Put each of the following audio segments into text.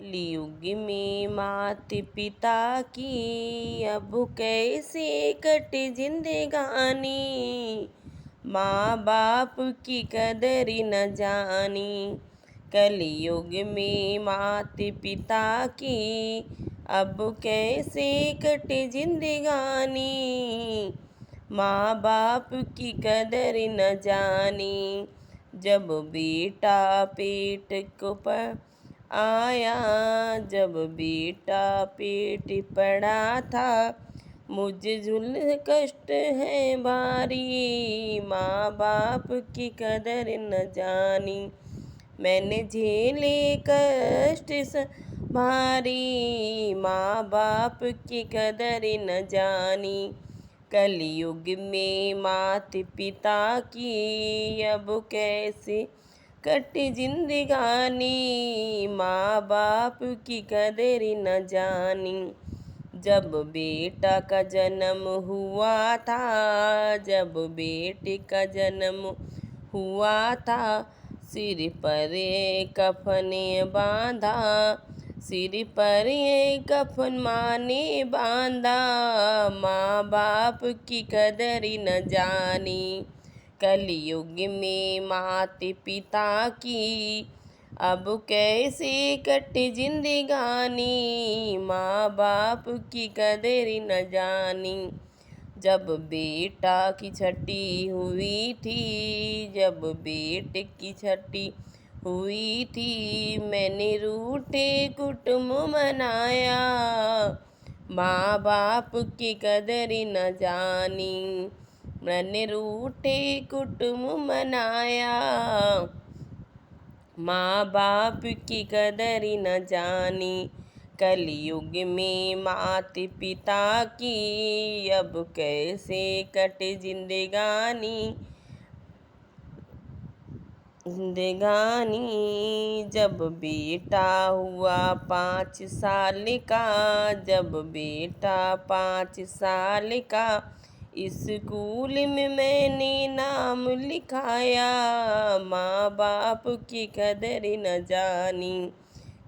कलयुग में माता पिता की अब कैसे कटे जिंदगानी। माँ बाप की कदर न जानी। कलयुग में माता पिता की अब कैसे कटे जिंदगानी। माँ बाप की कदर न जानी। जब बेटा पेट को आया, जब बेटा पेट पड़ा था, मुझे झुल कष्ट है भारी। माँ बाप की कदर न जानी। मैंने झेले कष्ट भारी। माँ बाप की कदर न जानी। कलयुग में माता पिता की अब कैसे कटे जिंदगानी। माँ बाप की कदर न जानी। जब बेटा का जन्म हुआ था, जब बेटे का जन्म हुआ था, सिर पर कफन बांधा, सिर पर कफन माँ ने बांधा। माँ बाप की कदर न जानी। कलयुग में माता पिता की अब कैसे कटे जिंदगानी। माँ बाप की कदर न जानी। जब बेटा की छठी हुई थी, जब बेटे की छठी हुई थी, मैंने रूठे कुटुंब मनाया। माँ बाप की कदर न जानी। मैंने रूठे कुटुंब मनाया। माँ बाप की कदर न जानी। कलयुग में माता पिता की अब कैसे कटे जिंदगानी। जब बेटा हुआ 5 साल का, जब बेटा 5 साल का, स्कूल में मैंने नाम लिखाया। माँ बाप की कदर न जानी।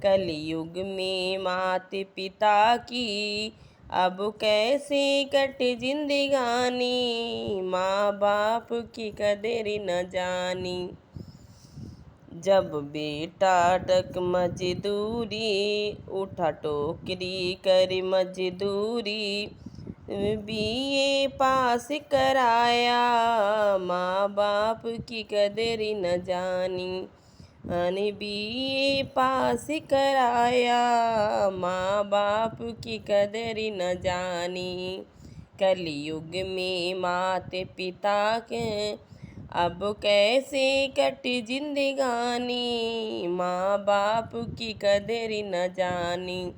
कलयुग में माता पिता की अब कैसे कटे जिंदगानी। माँ बाप की कदर न जानी। जब बेटा तक मजदूरी, उठा टोकरी कर मजदूरी, बीए पास कराया। माँ बाप की कदर न जानी। मैंने बीए पास कराया। माँ बाप की कदर न जानी। कलयुग में माता पिता के अब कैसे कटे जिंदगानी। माँ बाप की कदर न जानी।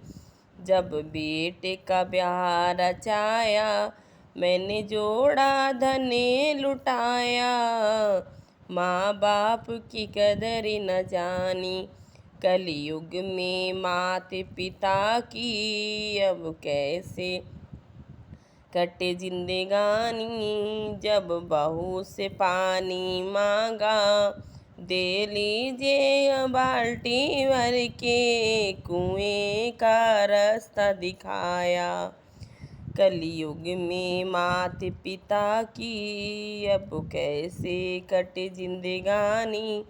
जब बेटे का ब्याह रचाया, मैंने जोड़ा धन लुटाया। माँ बाप की कदर न जानी। कलयुग में माता पिता की अब कैसे कटे जिंदगानी। जब बहू से पानी मांगा, दे लीजिए बाल्टी भर के, कुएं का रास्ता दिखाया। कलयुग में माता पिता की अब कैसे कटे जिंदगानी।